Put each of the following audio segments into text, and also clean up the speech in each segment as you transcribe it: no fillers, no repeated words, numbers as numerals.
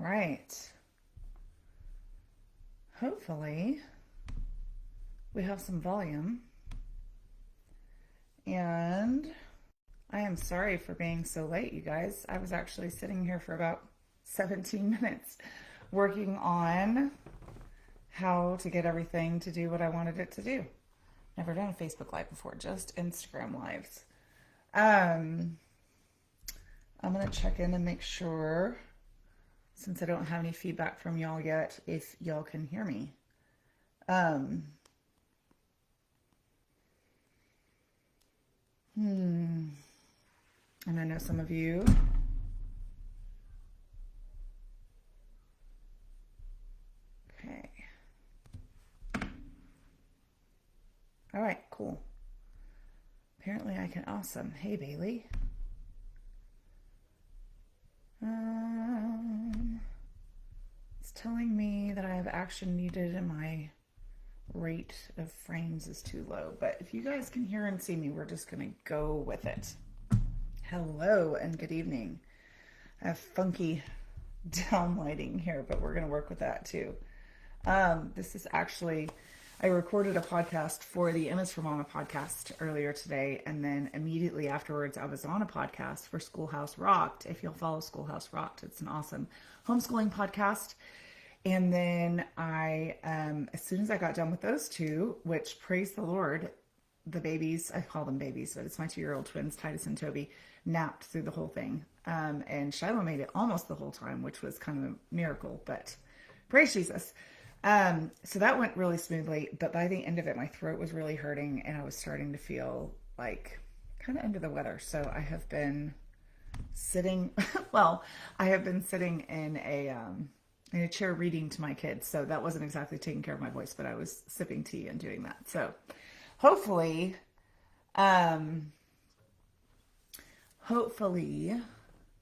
right. Hopefully, we have some volume. And I am sorry for being so late, you guys. I was actually sitting here for about 17 minutes working on how to get everything to do what I wanted it to do. Never done a Facebook Live before, just Instagram Lives. I'm going to check in and make sure, since I don't have any feedback from y'all yet, if y'all can hear me. And I know some of you. Okay. All right, cool. Apparently I can. Awesome. Hey, Bailey. It's telling me that I have action needed and my rate of frames is too low. But if you guys can hear and see me, we're just going to go with it. Hello and good evening. I have funky downlighting here, but we're going to work with that too. This is actually, I recorded a podcast for the Emma's for Mama podcast earlier today, and then immediately afterwards I was on a podcast for Schoolhouse Rocked. If you'll follow Schoolhouse Rocked, it's an awesome homeschooling podcast. And then I, as soon as I got done with those two, which praise the Lord, the babies, I call them babies, but it's my 2-year-old twins, Titus and Toby, napped through the whole thing. And Shiloh made it almost the whole time, which was kind of a miracle, but praise Jesus. So that went really smoothly, but by the end of it, my throat was really hurting and I was starting to feel like kind of under the weather. So I have been sitting, I have been sitting in a chair reading to my kids. So that wasn't exactly taking care of my voice, but I was sipping tea and doing that. So hopefully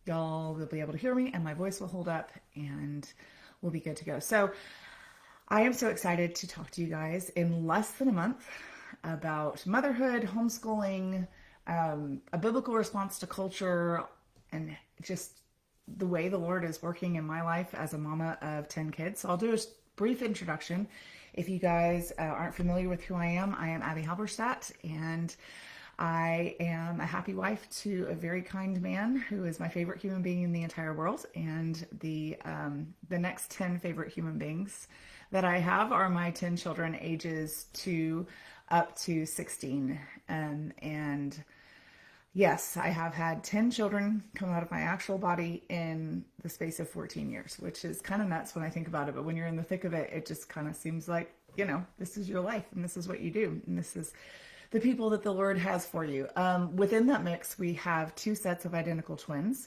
y'all will be able to hear me and my voice will hold up and we'll be good to go. So I am so excited to talk to you guys in less than a month about motherhood, homeschooling, a biblical response to culture, and just the way the Lord is working in my life as a mama of 10 kids. So I'll do a brief introduction. If you guys aren't familiar with who I am Abbie Halberstadt, and I am a happy wife to a very kind man who is my favorite human being in the entire world. And the next 10 favorite human beings that I have are my 10 children, ages 2 up to 16. And yes, I have had 10 children come out of my actual body in the space of 14 years, which is kind of nuts when I think about it. But when you're in the thick of it, it just kind of seems like, this is your life and this is what you do. And this is the people that the Lord has for you. Within that mix, we have 2 sets of identical twins,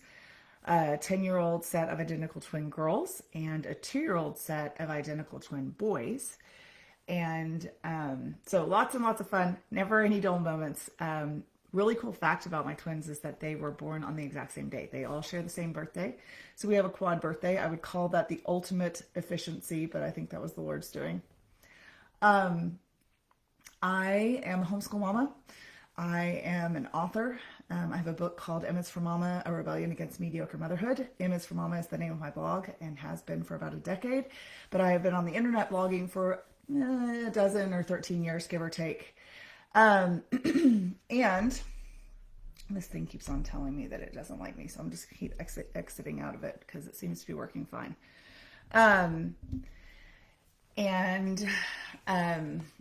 a 10-year-old set of identical twin girls and a 2-year-old set of identical twin boys. And so lots and lots of fun, never any dull moments. Really cool fact about my twins is that they were born on the exact same day. They all share the same birthday. So we have a quad birthday. I would call that the ultimate efficiency, but I think that was the Lord's doing. I am a homeschool mama. I am an author. I have a book called Emma's for Mama, A Rebellion Against Mediocre Motherhood. Emma's for Mama is the name of my blog and has been for about a decade. But I have been on the internet blogging for a dozen or 13 years, give or take. And this thing keeps on telling me that it doesn't like me, so I'm just keep exiting out of it because it seems to be working fine.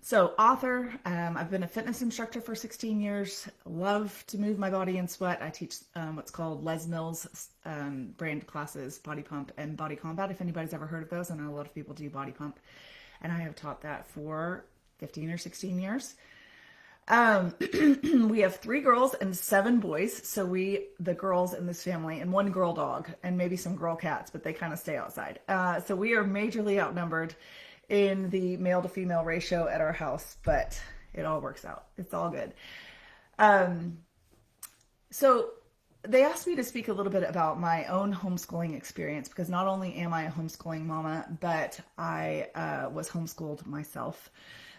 So author, I've been a fitness instructor for 16 years, love to move my body and sweat. I teach what's called Les Mills brand classes, Body Pump and Body Combat, if anybody's ever heard of those. I know a lot of people do Body Pump, and I have taught that for 15 or 16 years. We have 3 girls and 7 boys. So the girls in this family, and 1 girl dog and maybe some girl cats, but they kind of stay outside. So we are majorly outnumbered in the male to female ratio at our house, but it all works out. It's all good. So they asked me to speak a little bit about my own homeschooling experience, because not only am I a homeschooling mama, but I was homeschooled myself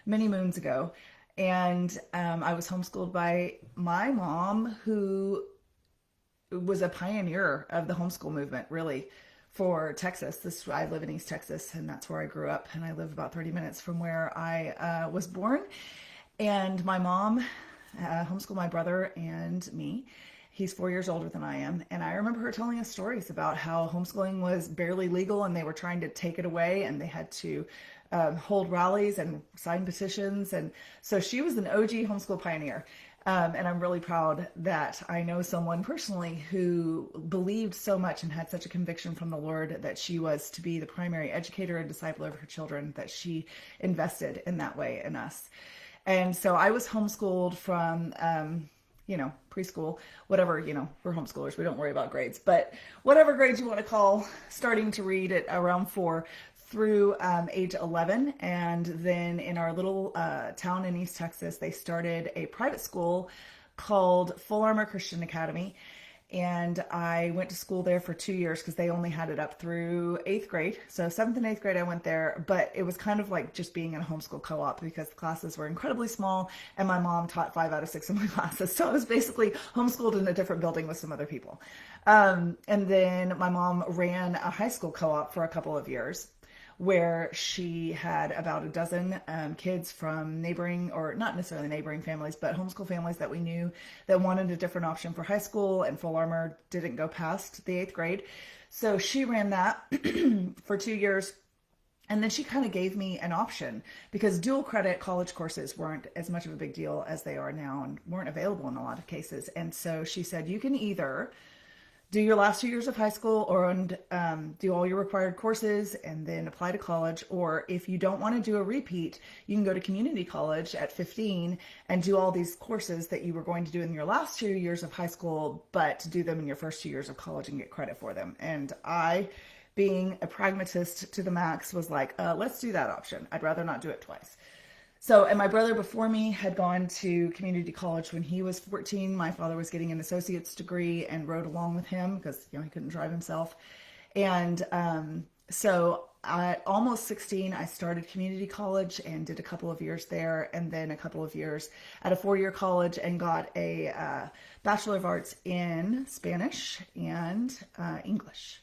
many moons ago. And I was homeschooled by my mom, who was a pioneer of the homeschool movement, really for Texas. I live in East Texas, and that's where I grew up, and I live about 30 minutes from where I was born. And my mom homeschooled my brother and me. He's 4 years older than I am. And I remember her telling us stories about how homeschooling was barely legal and they were trying to take it away, and they had to hold rallies and sign petitions. And so she was an OG homeschool pioneer. And I'm really proud that I know someone personally who believed so much and had such a conviction from the Lord that she was to be the primary educator and disciple of her children, that she invested in that way in us. And so I was homeschooled from, preschool, whatever, we're homeschoolers, we don't worry about grades, but whatever grades you want to call, starting to read at around 4 through age 11. And then in our little town in East Texas, they started a private school called Full Armor Christian Academy. And I went to school there for 2 years because they only had it up through 8th grade. So 7th and 8th grade I went there, but it was kind of like just being in a homeschool co-op because the classes were incredibly small and my mom taught 5 out of 6 of my classes. So I was basically homeschooled in a different building with some other people. And then my mom ran a high school co-op for a couple of years, where she had about a dozen kids from neighboring, or not necessarily neighboring families, but homeschool families that we knew that wanted a different option for high school, and Full Armor didn't go past the 8th grade. So she ran that for 2 years. And then she kind of gave me an option because dual credit college courses weren't as much of a big deal as they are now and weren't available in a lot of cases. And so she said, you can either do your last 2 years of high school or do all your required courses and then apply to college. Or if you don't want to do a repeat, you can go to community college at 15 and do all these courses that you were going to do in your last 2 years of high school, but to do them in your first 2 years of college and get credit for them. And I, being a pragmatist to the max, was like, let's do that option. I'd rather not do it twice. So, and my brother before me had gone to community college when he was 14. My father was getting an associate's degree and rode along with him because, he couldn't drive himself. And so at almost 16, I started community college and did a couple of years there, and then a couple of years at a 4-year college and got a Bachelor of Arts in Spanish and English.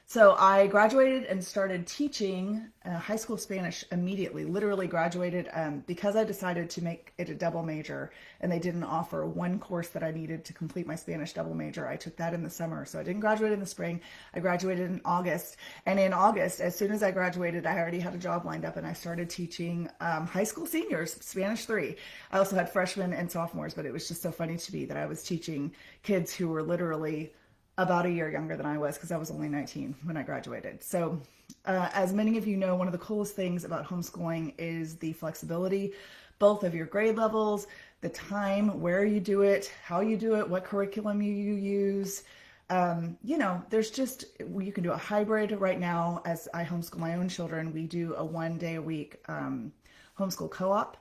So I graduated and started teaching high school Spanish immediately, literally graduated because I decided to make it a double major and they didn't offer one course that I needed to complete my Spanish double major. I took that in the summer. So I didn't graduate in the spring. I graduated in August. And in August, as soon as I graduated, I already had a job lined up and I started teaching high school seniors, Spanish 3. I also had freshmen and sophomores, but it was just so funny to me that I was teaching kids who were literally about a year younger than I was because I was only 19 when I graduated. So as many of you know, one of the coolest things about homeschooling is the flexibility, both of your grade levels, the time, where you do it, how you do it, what curriculum you use. There's just, you can do a hybrid right now. As I homeschool my own children, we do a 1 day a week homeschool co-op.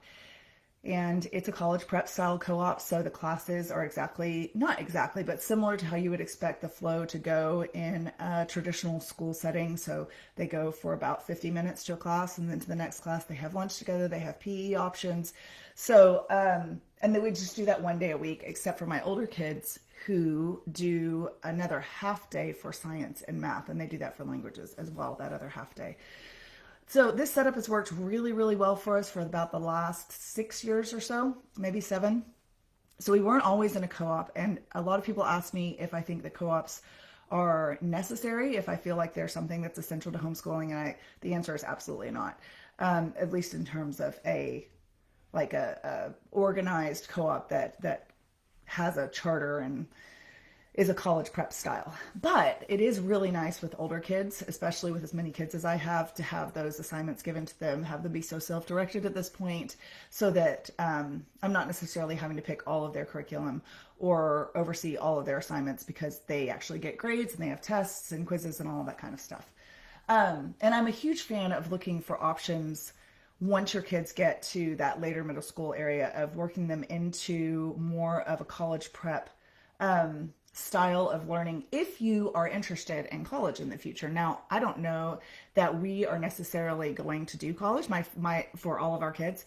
And it's a college prep style co-op, so the classes are not exactly, but similar to how you would expect the flow to go in a traditional school setting. So they go for about 50 minutes to a class, and then to the next class, they have lunch together, they have PE options. So, and they would just do that 1 day a week, except for my older kids who do another half day for science and math, and they do that for languages as well, that other half day. So this setup has worked really, really well for us for about the last 6 years or so, maybe 7. So we weren't always in a co-op. And a lot of people ask me if I think the co-ops are necessary, if I feel like they're something that's essential to homeschooling. And the answer is absolutely not, at least in terms of a organized co-op that has a charter and is a college prep style. But it is really nice with older kids, especially with as many kids as I have, to have those assignments given to them, have them be so self-directed at this point, so that I'm not necessarily having to pick all of their curriculum or oversee all of their assignments, because they actually get grades and they have tests and quizzes and all of that kind of stuff. And I'm a huge fan of looking for options once your kids get to that later middle school area, of working them into more of a college prep style of learning if you are interested in college in the future. Now, I don't know that we are necessarily going to do college for all of our kids.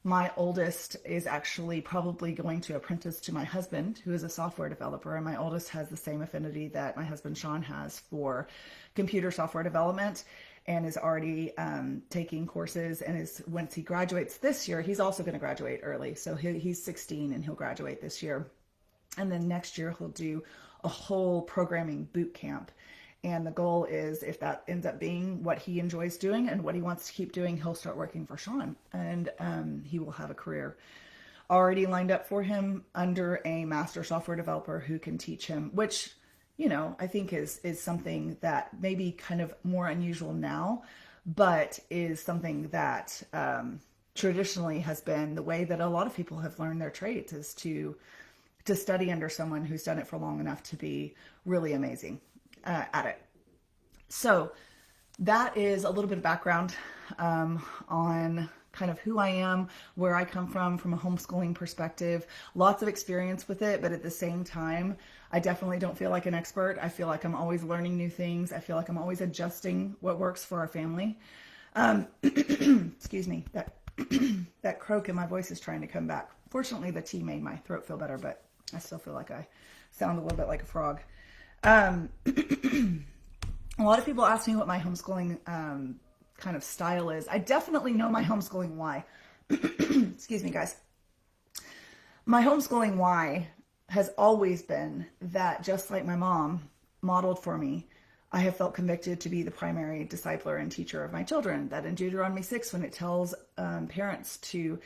My oldest is actually probably going to apprentice to my husband, who is a software developer. And my oldest has the same affinity that my husband, Sean, has for computer software development, and is already taking courses. And is, once he graduates this year, he's also going to graduate early. So he's 16 and he'll graduate this year. And then next year he'll do a whole programming boot camp. And the goal is, if that ends up being what he enjoys doing and what he wants to keep doing, he'll start working for Sean, and he will have a career already lined up for him under a master software developer who can teach him, which, you know, I think is something that may be kind of more unusual now, but is something that traditionally has been the way that a lot of people have learned their trades, is to study under someone who's done it for long enough to be really amazing at it. So that is a little bit of background on kind of who I am, where I come from a homeschooling perspective. Lots of experience with it, but at the same time, I definitely don't feel like an expert. I feel like I'm always learning new things. I feel like I'm always adjusting what works for our family. Excuse me, that croak in my voice is trying to come back. Fortunately, the tea made my throat feel better, but I still feel like I sound a little bit like a frog. A lot of people ask me what my homeschooling kind of style is. I definitely know my homeschooling why. Excuse me, guys. My homeschooling why has always been that, just like my mom modeled for me, I have felt convicted to be the primary discipler and teacher of my children. That in Deuteronomy 6, when it tells parents to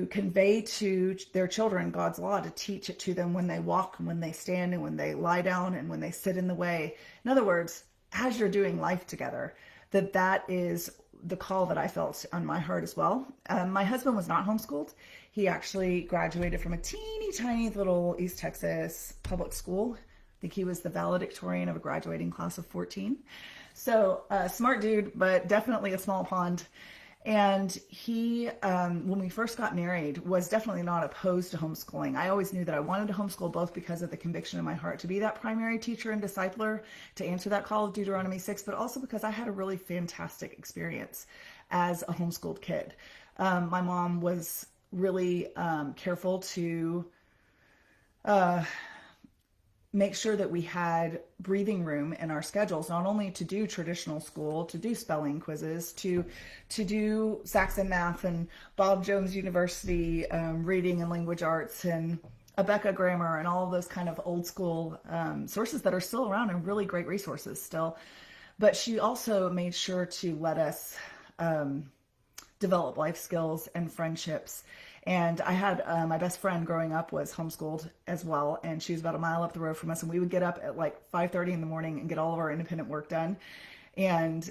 convey to their children God's law, to teach it to them when they walk and when they stand and when they lie down and when they sit in the way. In other words, as you're doing life together, that is the call that I felt on my heart as well. My husband was not homeschooled. He actually graduated from a teeny tiny little East Texas public school. I think he was the valedictorian of a graduating class of 14. So smart dude, but definitely a small pond. And he, when we first got married, was definitely not opposed to homeschooling. I always knew that I wanted to homeschool, both because of the conviction in my heart to be that primary teacher and discipler, to answer that call of Deuteronomy 6, but also because I had a really fantastic experience as a homeschooled kid. My mom was really careful to make sure that we had breathing room in our schedules, not only to do traditional school, to do spelling quizzes, to do Saxon math and Bob Jones University reading and language arts and Abeka grammar and all of those kind of old school sources that are still around and really great resources still. But she also made sure to let us develop life skills and friendships. And I had my best friend growing up was homeschooled as well, and she was about a mile up the road from us, and we would get up at like 5:30 in the morning and get all of our independent work done and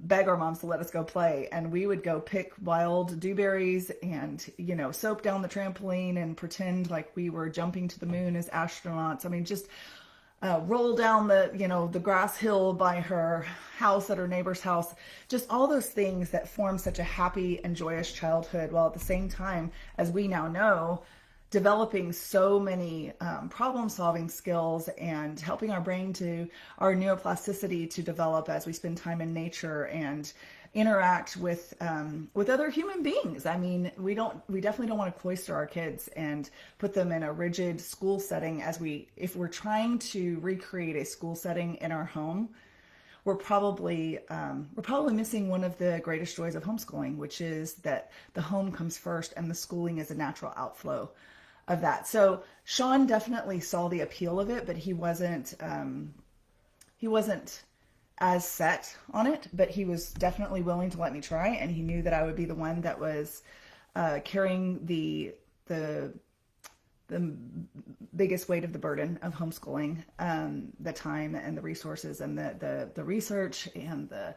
beg our moms to let us go play. And we would go pick wild dewberries and, you know, soap down the trampoline and pretend like we were jumping to the moon as astronauts. I mean, just roll down the grass hill by her house, at her neighbor's house, just all those things that form such a happy and joyous childhood, while at the same time, as we now know, developing so many problem-solving skills and helping our brain to, our neuroplasticity to develop as we spend time in nature and interact with other human beings. I mean, we definitely don't want to cloister our kids and put them in a rigid school setting. If we're trying to recreate a school setting in our home, we're probably missing one of the greatest joys of homeschooling, which is that the home comes first and the schooling is a natural outflow of that. So Sean definitely saw the appeal of it, but he wasn't as set on it, but he was definitely willing to let me try, and he knew that I would be the one that was carrying the biggest weight of the burden of homeschooling, the time and the resources and the research and the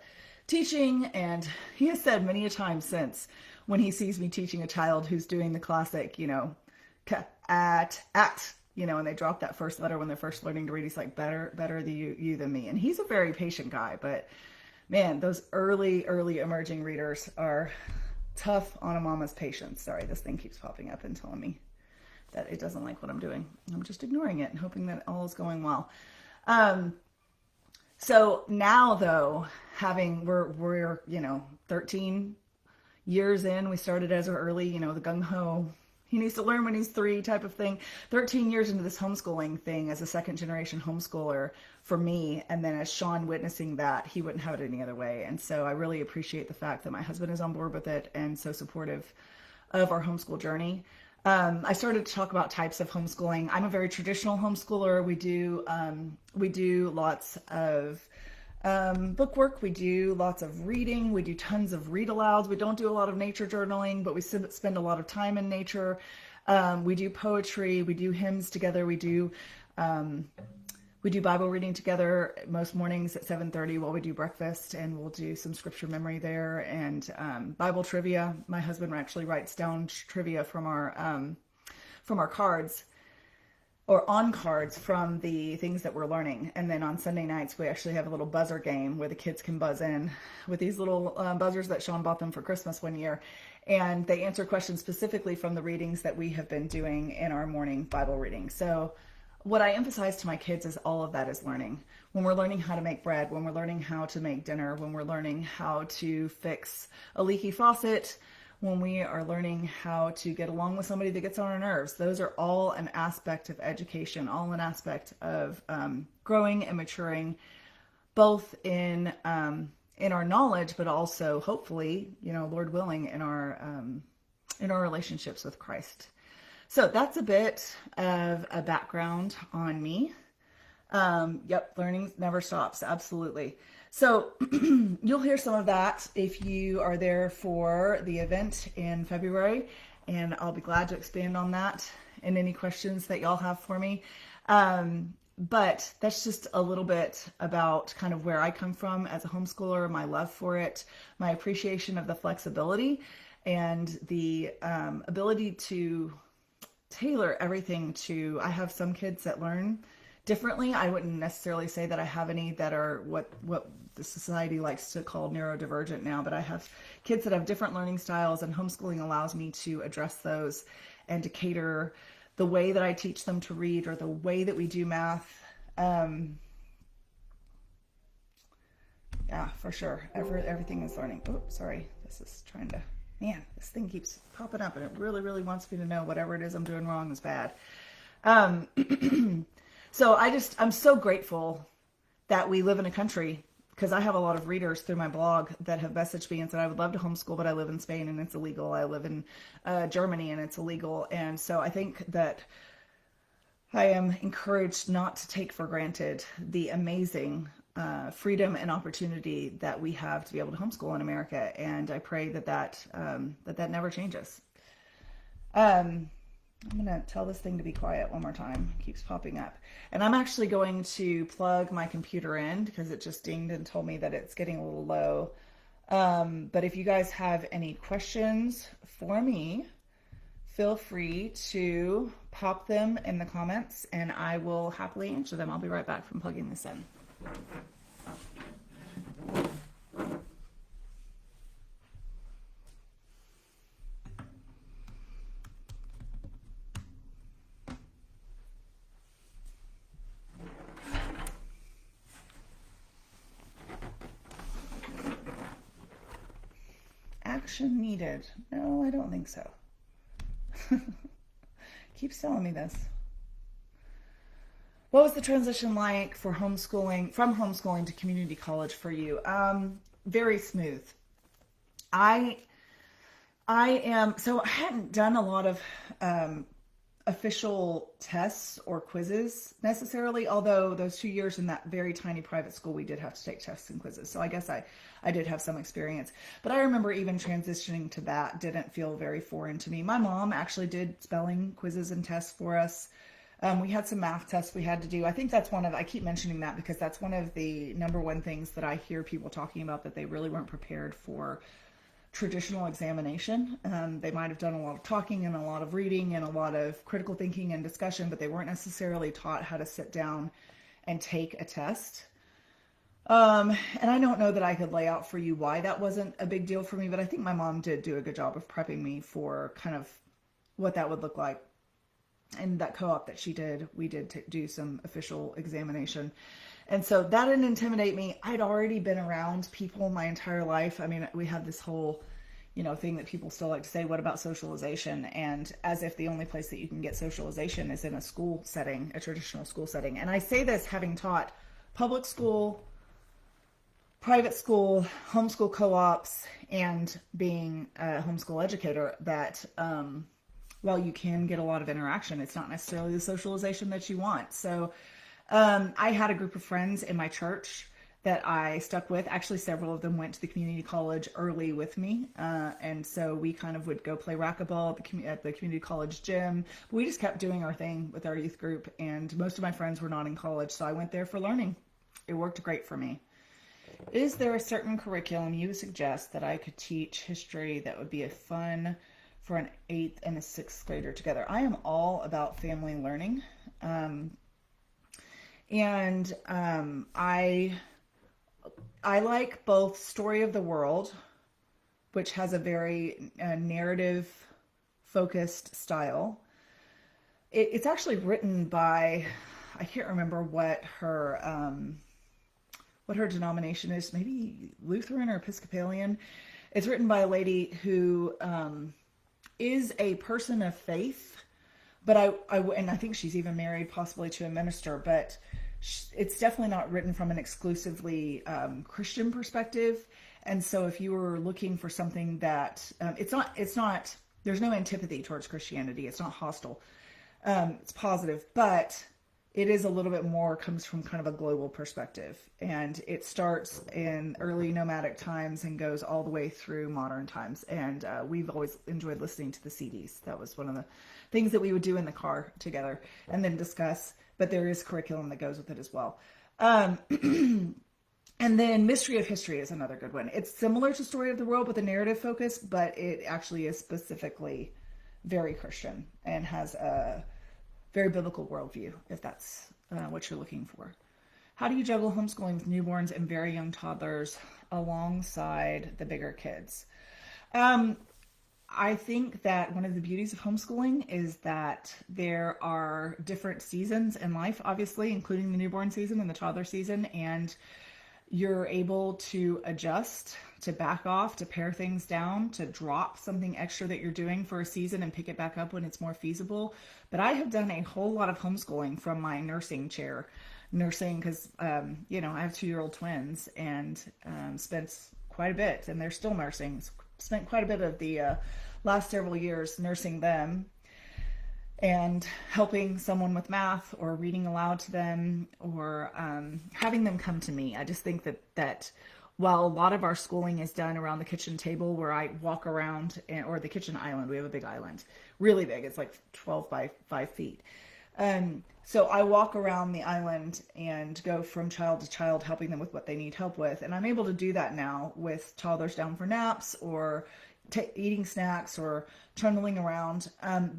teaching. And he has said many a time since, when he sees me teaching a child who's doing the classic, at, and they drop that first letter when they're first learning to read, he's like, better you than me. And he's a very patient guy, but man, those early emerging readers are tough on a mama's patience. Sorry, this thing keeps popping up and telling me that it doesn't like what I'm doing. I'm just ignoring it and hoping that all is going well. So now though, we're 13 years in. We started as early, the gung-ho, he needs to learn when he's 3 type of thing. 13 years into this homeschooling thing as a second generation homeschooler for me. And then as Sean witnessing that, he wouldn't have it any other way. And so I really appreciate the fact that my husband is on board with it and so supportive of our homeschool journey. I started to talk about types of homeschooling. I'm a very traditional homeschooler. We do lots of book work. We do lots of reading. We do tons of read alouds. We don't do a lot of nature journaling, but we spend a lot of time in nature. We do poetry. We do hymns together. We do Bible reading together most mornings at 7:30 while we do breakfast, and we'll do some scripture memory there and Bible trivia. My husband actually writes down trivia from our cards, or on cards from the things that we're learning. And then on Sunday nights, we actually have a little buzzer game where the kids can buzz in with these little buzzers that Sean bought them for Christmas one year. And they answer questions specifically from the readings that we have been doing in our morning Bible reading. So what I emphasize to my kids is all of that is learning. When we're learning how to make bread, when we're learning how to make dinner, when we're learning how to fix a leaky faucet, when we are learning how to get along with somebody that gets on our nerves, those are all an aspect of education, all an aspect of growing and maturing, both in our knowledge, but also hopefully, Lord willing, in our relationships with Christ. So that's a bit of a background on me. Learning never stops. Absolutely. So you'll hear some of that if you are there for the event in February, and I'll be glad to expand on that and any questions that y'all have for me. But that's just a little bit about kind of where I come from as a homeschooler, my love for it, my appreciation of the flexibility and the ability to tailor everything to, I have some kids that learn differently. I wouldn't necessarily say that I have any that are what the society likes to call neurodivergent now, but I have kids that have different learning styles, and homeschooling allows me to address those and to cater the way that I teach them to read or the way that we do math. Yeah, for sure. Everything is learning. Oh, sorry. This is trying to, man, this thing keeps popping up and it really, really wants me to know whatever it is I'm doing wrong is bad. So I'm so grateful that we live in a country, because I have a lot of readers through my blog that have messaged me and said, I would love to homeschool, but I live in Spain and it's illegal. I live in Germany and it's illegal. And so I think that I am encouraged not to take for granted the amazing freedom and opportunity that we have to be able to homeschool in America. And I pray that never changes. I'm going to tell this thing to be quiet one more time. It keeps popping up. And I'm actually going to plug my computer in because it just dinged and told me that it's getting a little low. But if you guys have any questions for me, feel free to pop them in the comments and I will happily answer them. I'll be right back from plugging this in. Action needed. No, I don't think so. Keeps telling me this. What was the transition like for from homeschooling to community college for you? Very smooth. I hadn't done a lot of official tests or quizzes necessarily, although those 2 years in that very tiny private school, we did have to take tests and quizzes. So I guess I did have some experience, but I remember even transitioning to that didn't feel very foreign to me. My mom actually did spelling quizzes and tests for us. We had some math tests we had to do. I think that's I keep mentioning that because that's one of the number one things that I hear people talking about, that they really weren't prepared for traditional examination. They might have done a lot of talking and a lot of reading and a lot of critical thinking and discussion, but they weren't necessarily taught how to sit down and take a test. And I don't know that I could lay out for you why that wasn't a big deal for me, but I think my mom did do a good job of prepping me for kind of what that would look like. And that co-op that she did, we did do some official examination. And so that didn't intimidate me. I'd already been around people my entire life. I mean, we have this whole, thing that people still like to say, what about socialization? And as if the only place that you can get socialization is in a school setting, a traditional school setting. And I say this having taught public school, private school, homeschool co-ops, and being a homeschool educator, that while you can get a lot of interaction, it's not necessarily the socialization that you want. So I had a group of friends in my church that I stuck with. Actually, several of them went to the community college early with me. And so we kind of would go play racquetball at the community college gym. We just kept doing our thing with our youth group. And most of my friends were not in college, so I went there for learning. It worked great for me. Is there a certain curriculum you suggest that I could teach history that would be a fun for an 8th and a 6th grader together? I am all about family learning. I like both Story of the World, which has a very narrative focused style. It's actually written by, I can't remember what her denomination is, maybe Lutheran or Episcopalian. It's written by a lady who is a person of faith, but I think she's even married possibly to a minister, but it's definitely not written from an exclusively Christian perspective. And so if you were looking for something that, it's not, there's no antipathy towards Christianity. It's not hostile. It's positive, but it is a little bit more, comes from kind of a global perspective. And it starts in early nomadic times and goes all the way through modern times. And we've always enjoyed listening to the CDs. That was one of the things that we would do in the car together and then discuss. But there is curriculum that goes with it as well. And then Mystery of History is another good one. It's similar to Story of the World with a narrative focus, but it actually is specifically very Christian and has a very biblical worldview, if that's what you're looking for. How do you juggle homeschooling with newborns and very young toddlers alongside the bigger kids? I think that one of the beauties of homeschooling is that there are different seasons in life, obviously, including the newborn season and the toddler season, and you're able to adjust, to back off, to pare things down, to drop something extra that you're doing for a season and pick it back up when it's more feasible. But I have done a whole lot of homeschooling from my nursing chair. Nursing because, I have 2-year-old twins and spent quite a bit, and they're still nursing. Spent quite a bit of the last several years nursing them and helping someone with math or reading aloud to them or having them come to me. I just think that while a lot of our schooling is done around the kitchen table where I walk around, or the kitchen island, we have a big island, really big. It's like 12 by 5 feet. So I walk around the island and go from child to child, helping them with what they need help with. And I'm able to do that now with toddlers down for naps or eating snacks or trundling around.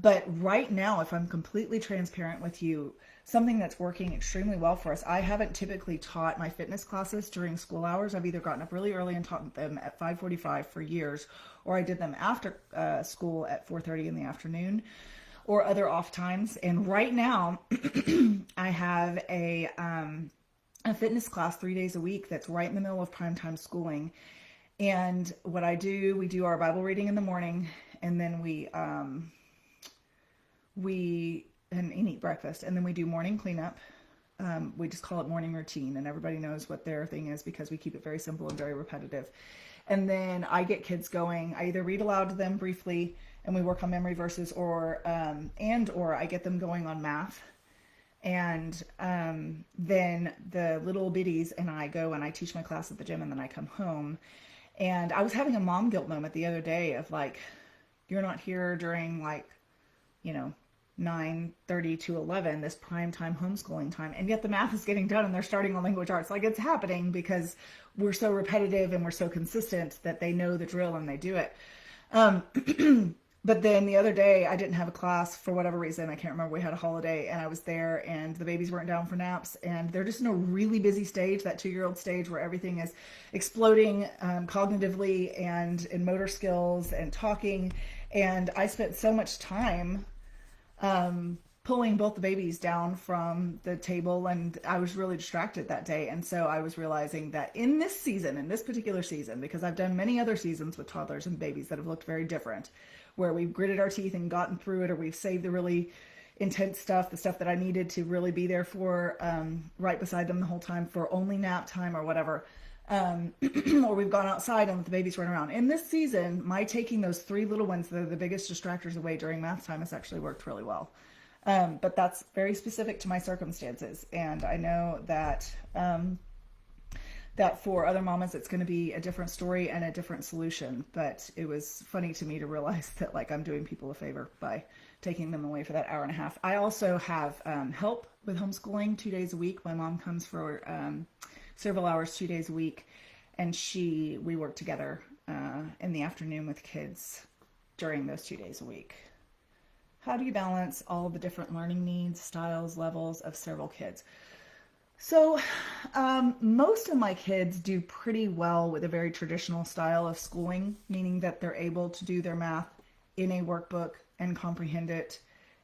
But right now, if I'm completely transparent with you, something that's working extremely well for us, I haven't typically taught my fitness classes during school hours. I've either gotten up really early and taught them at 5:45 for years, or I did them after school at 4:30 in the afternoon, or other off times. And right now I have a fitness class 3 days a week that's right in the middle of primetime schooling. And what I do, we do our Bible reading in the morning, and then we eat breakfast, and then we do morning cleanup. We just call it morning routine, and everybody knows what their thing is because we keep it very simple and very repetitive. And then I get kids going. I either read aloud to them briefly, and we work on memory verses, or I get them going on math. And then the little biddies and I go and I teach my class at the gym, and then I come home. And I was having a mom guilt moment the other day of like, you're not here during 9:30 to 11, this prime time homeschooling time, and yet the math is getting done and they're starting on language arts. Like, it's happening because we're so repetitive and we're so consistent that they know the drill and they do it. But then the other day I didn't have a class for whatever reason. I can't remember. We had a holiday and I was there and the babies weren't down for naps, and they're just in a really busy stage, that 2-year-old stage where everything is exploding cognitively and in motor skills and talking. And I spent so much time pulling both the babies down from the table, and I was really distracted that day. And so I was realizing that in this season, in this particular season, because I've done many other seasons with toddlers and babies that have looked very different, where we've gritted our teeth and gotten through it, or we've saved the really intense stuff, the stuff that I needed to really be there for, right beside them the whole time for only nap time or whatever. Or we've gone outside and let the babies run around. In this season, my taking those three little ones that are the biggest distractors away during math time has actually worked really well. But that's very specific to my circumstances. And I know that, that for other mamas, it's going to be a different story and a different solution. But it was funny to me to realize that, like, I'm doing people a favor by taking them away for that hour and a half. I also have help with homeschooling 2 days a week. My mom comes for several hours 2 days a week, and we work together in the afternoon with kids during those 2 days a week. How do you balance all the different learning needs, styles, levels of several kids? So most of my kids do pretty well with a very traditional style of schooling, meaning that they're able to do their math in a workbook and comprehend it.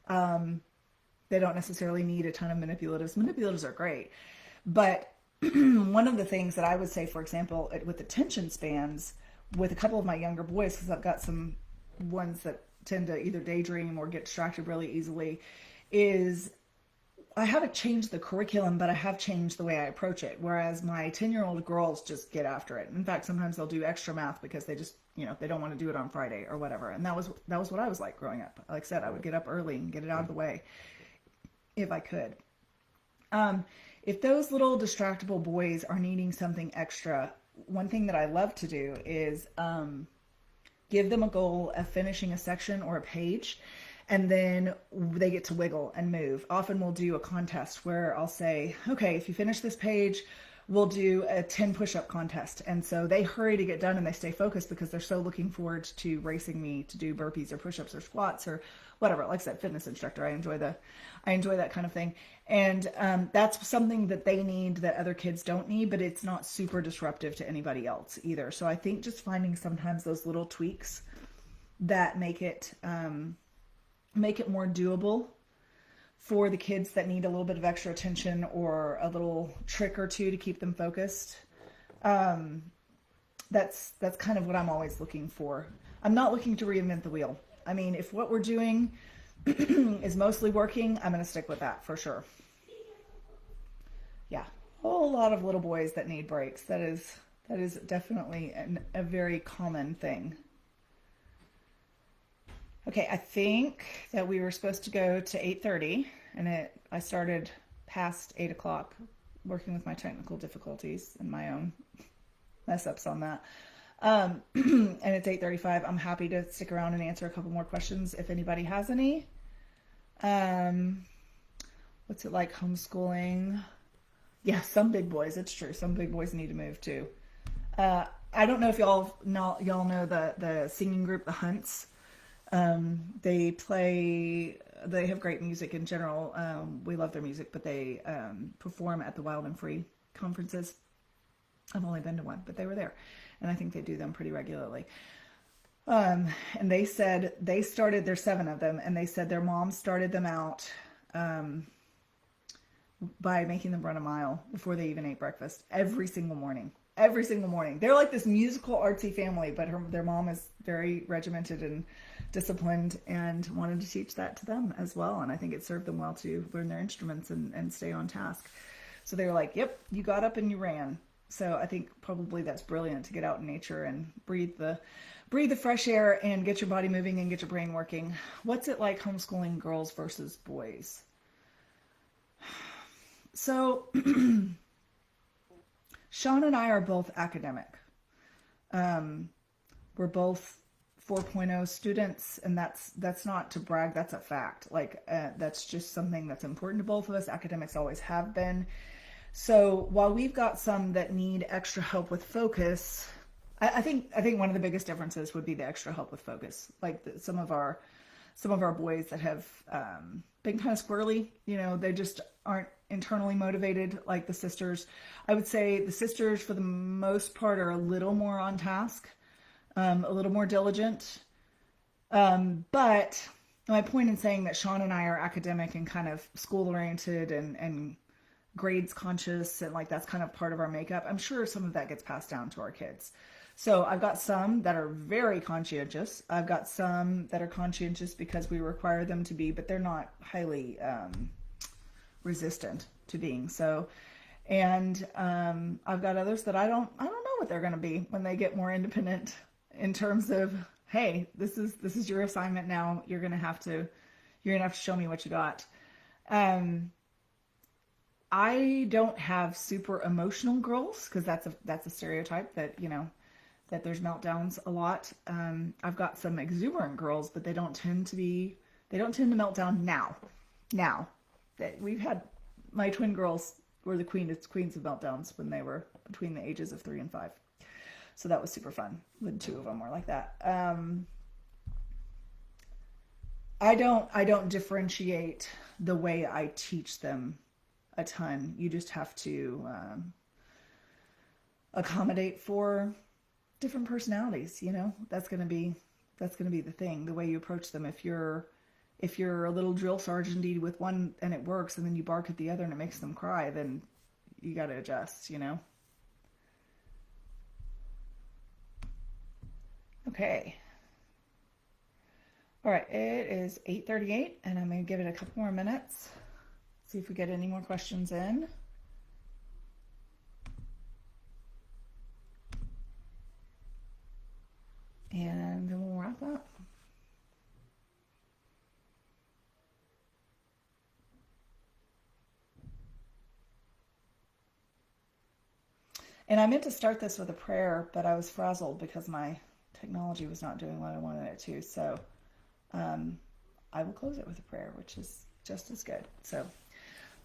They don't necessarily need a ton of manipulatives. Manipulatives are great. But one of the things that I would say, for example, with attention spans, with a couple of my younger boys, because I've got some ones that tend to either daydream or get distracted really easily, is I haven't changed the curriculum, but I have changed the way I approach it. Whereas my 10-year-old girls just get after it. In fact, sometimes they'll do extra math because they just, they don't want to do it on Friday or whatever. And that was what I was like growing up. Like I said, I would get up early and get it out of the way if I could. If those little distractible boys are needing something extra, one thing that I love to do is give them a goal of finishing a section or a page, and then they get to wiggle and move. Often we'll do a contest where I'll say, okay, if you finish this page, we'll do a 10 push-up contest. And so they hurry to get done and they stay focused because they're so looking forward to racing me to do burpees or push-ups or squats or whatever. Like I said, fitness instructor, I enjoy that kind of thing. And that's something that they need that other kids don't need, but it's not super disruptive to anybody else either. So I think just finding sometimes those little tweaks that make it more doable for the kids that need a little bit of extra attention or a little trick or two to keep them focused. That's kind of what I'm always looking for. I'm not looking to reinvent the wheel. I mean, if what we're doing is mostly working, I'm going to stick with that for sure. Yeah, a whole lot of little boys that need breaks. That is definitely a very common thing. Okay, I think that we were supposed to go to 8:30, and I started past 8 o'clock working with my technical difficulties and my own mess ups on that. And it's 8:35. I'm happy to stick around and answer a couple more questions if anybody has any. What's it like homeschooling? Yeah, some big boys. It's true. Some big boys need to move too. I don't know if y'all know the singing group, the Hunts. They have great music in general. We love their music, but they perform at the Wild and Free conferences. I've only been to one, but they were there. And I think they do them pretty regularly. And they said there's 7 of them, and they said their mom started them out by making them run a mile before they even ate breakfast every single morning. Every single morning. They're like this musical artsy family, but their mom is very regimented and disciplined and wanted to teach that to them as well. And I think it served them well to learn their instruments and stay on task. So they were like, yep, you got up and you ran. So I think probably that's brilliant to get out in nature and breathe the fresh air and get your body moving and get your brain working. What's it like homeschooling girls versus boys? So Sean and I are both academic. We're both 4.0 students, and that's not to brag, that's a fact. That's just something that's important to both of us. Academics always have been. So while we've got some that need extra help with focus, I think one of the biggest differences would be the extra help with focus. Some of our boys that have been kind of squirrely, they just aren't internally motivated like the sisters. I would say the sisters, for the most part, are a little more on task, a little more diligent. But my point in saying that Sean and I are academic and kind of school oriented and grades conscious, and like that's kind of part of our makeup. I'm sure some of that gets passed down to our kids. So I've got some that are very conscientious. I've got some that are conscientious because we require them to be, but they're not highly resistant to being so. And I've got others that I don't know what they're going to be when they get more independent in terms of, hey, this is your assignment now. You're gonna have to show me what you got. I don't have super emotional girls because that's a stereotype that that there's meltdowns a lot. I've got some exuberant girls, but they don't tend to melt down now. Now that we've had, my twin girls were the queens of meltdowns when they were between the ages of 3 and 5. So that was super fun when 2 of them were like that. I don't differentiate the way I teach them a ton. You just have to accommodate for different personalities. That's gonna be the thing. The way you approach them. If you're a little drill sergeant-y with one and it works, and then you bark at the other and it makes them cry, then you got to adjust. Okay. All right, it is 8:38, and I'm going to give it a couple more minutes. See if we get any more questions in. And then we'll wrap up. And I meant to start this with a prayer, but I was frazzled because my technology was not doing what I wanted it to. So I will close it with a prayer, which is just as good. So,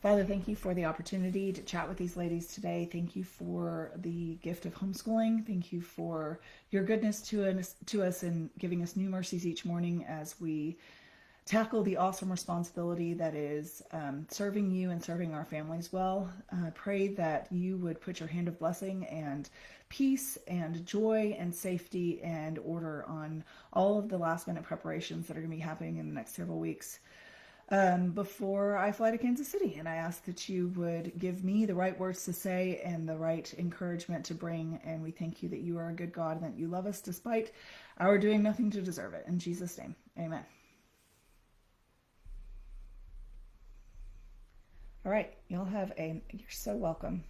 Father, thank you for the opportunity to chat with these ladies today. Thank you for the gift of homeschooling. Thank you for your goodness to us and giving us new mercies each morning as we tackle the awesome responsibility that is serving you and serving our families well. Pray that you would put your hand of blessing and peace and joy and safety and order on all of the last minute preparations that are going to be happening in the next several weeks before I fly to Kansas City. And I ask that you would give me the right words to say and the right encouragement to bring. And we thank you that you are a good God and that you love us despite our doing nothing to deserve it. In Jesus' name, amen. All right, you're so welcome.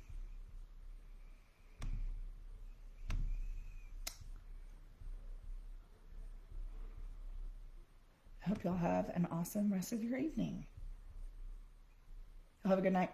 I hope y'all have an awesome rest of your evening. You'll have a good night.